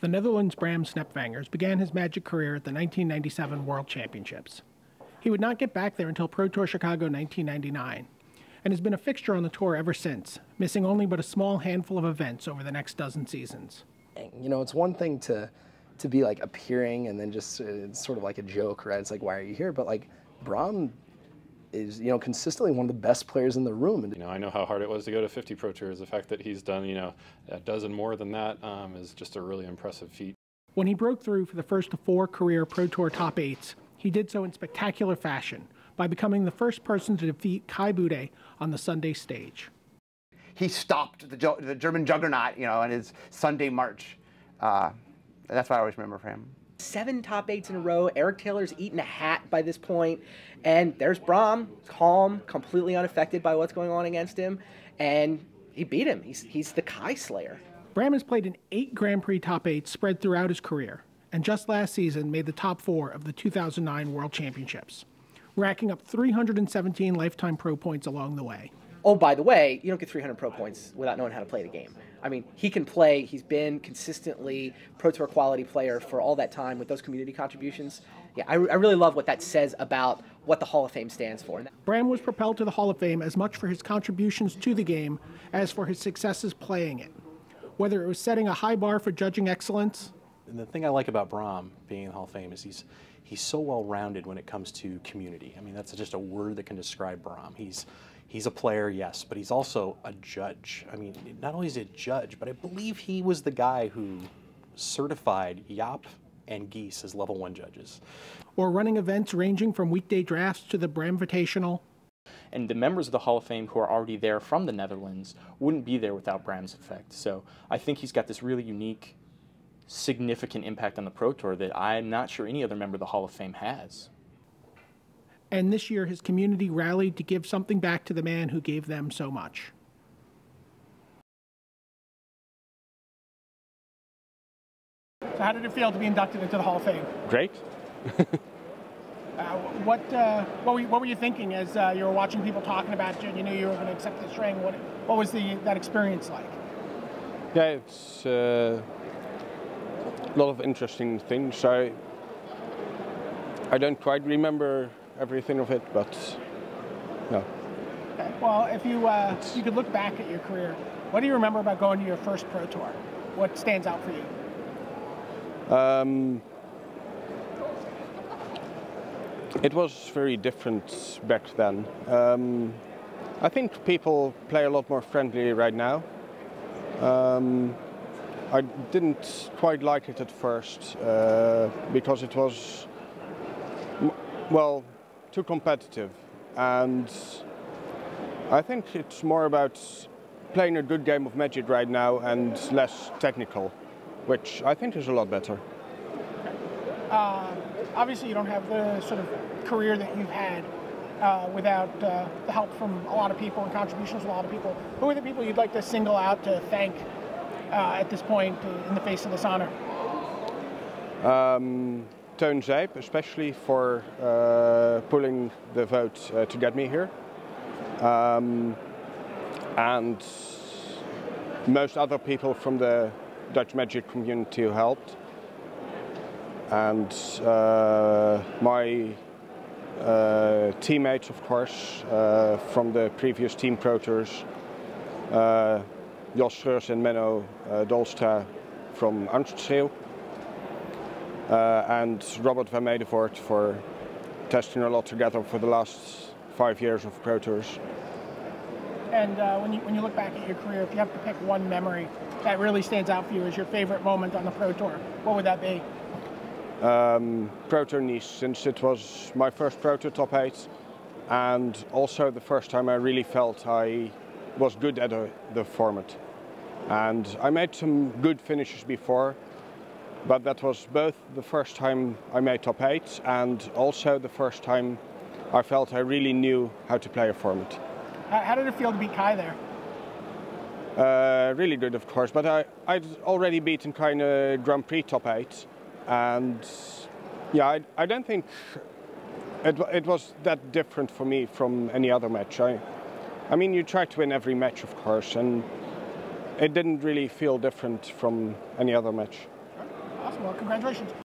The Netherlands' Bram Snepvangers began his Magic career at the 1997 World Championships. He would not get back there until Pro Tour Chicago 1999, and has been a fixture on the tour ever since, missing only but a small handful of events over the next dozen seasons. You know, it's one thing to be like appearing and then just it's sort of like a joke, right? It's like, why are you here? But like Bram is, you know, consistently one of the best players in the room. You know, I know how hard it was to go to 50 Pro Tours. The fact that he's done, you know, a dozen more than that is just a really impressive feat. When he broke through for the first of 4 career Pro Tour top 8s, he did so in spectacular fashion by becoming the first person to defeat Kai Bude on the Sunday stage. He stopped the German juggernaut, you know, in his Sunday march. That's what I always remember for him. 7 top 8s in a row. Eric Taylor's eaten a hat by this point, and there's Bram, calm, completely unaffected by what's going on against him, and he beat him. He's the Kai Slayer. Bram has played in 8 Grand Prix top 8s spread throughout his career, and just last season made the top 4 of the 2009 World Championships, racking up 317 lifetime pro points along the way. Oh, by the way, you don't get 300 pro points without knowing how to play the game. I mean, he can play. He's been consistently Pro Tour quality player for all that time with those community contributions. Yeah, I really love what that says about what the Hall of Fame stands for. Bram was propelled to the Hall of Fame as much for his contributions to the game as for his successes playing it. Whether it was setting a high bar for judging excellence. And the thing I like about Bram being in the Hall of Fame is he's so well-rounded when it comes to community. I mean, that's just a word that can describe Bram. He's a player, yes, but he's also a judge. I mean, not only is he a judge, but I believe he was the guy who certified Jaap and Gies as level 1 judges. Or running events ranging from weekday drafts to the Bram Invitational. And the members of the Hall of Fame who are already there from the Netherlands wouldn't be there without Bram's effect. So I think he's got this really unique, significant impact on the Pro Tour that I'm not sure any other member of the Hall of Fame has. And this year, his community rallied to give something back to the man who gave them so much. So how did it feel to be inducted into the Hall of Fame? Great. What were you thinking as you were watching people talking about you and you knew you were going to accept this ring? What was that experience like? Yeah, it's a lot of interesting things. I don't quite remember everything of it, but no. Okay. Well, if you could look back at your career, what do you remember about going to your first Pro Tour? What stands out for you? It was very different back then. I think people play a lot more friendly right now. I didn't quite like it at first because it was, well, too competitive, and I think it's more about playing a good game of Magic right now and less technical, which I think is a lot better. Obviously you don't have the sort of career that you've had without the help from a lot of people and contributions from a lot of people. Who are the people you'd like to single out to thank at this point in the face of this honor? Teun Zijp, especially for pulling the vote to get me here. And most other people from the Dutch Magic community who helped. And my teammates, of course, from the previous Team Pro Tours. Jos Scheurs and Menno Dolstra from Angstschreeuw. And Robert van Medevoort for testing a lot together for the last 5 years of Pro Tours. And when you look back at your career, if you have to pick one memory that really stands out for you as your favorite moment on the Pro Tour, what would that be? Pro Tour Nice, since it was my first Pro Tour top 8 and also the first time I really felt I was good at the format. And I made some good finishes before, but that was both the first time I made top 8 and also the first time I felt I really knew how to play a format. How did it feel to beat Kai there? Really good, of course, but I'd already beaten Kai in a Grand Prix top 8, and yeah, I don't think it was that different for me from any other match. I mean, you try to win every match, of course, and it didn't really feel different from any other match. Awesome. Well, congratulations.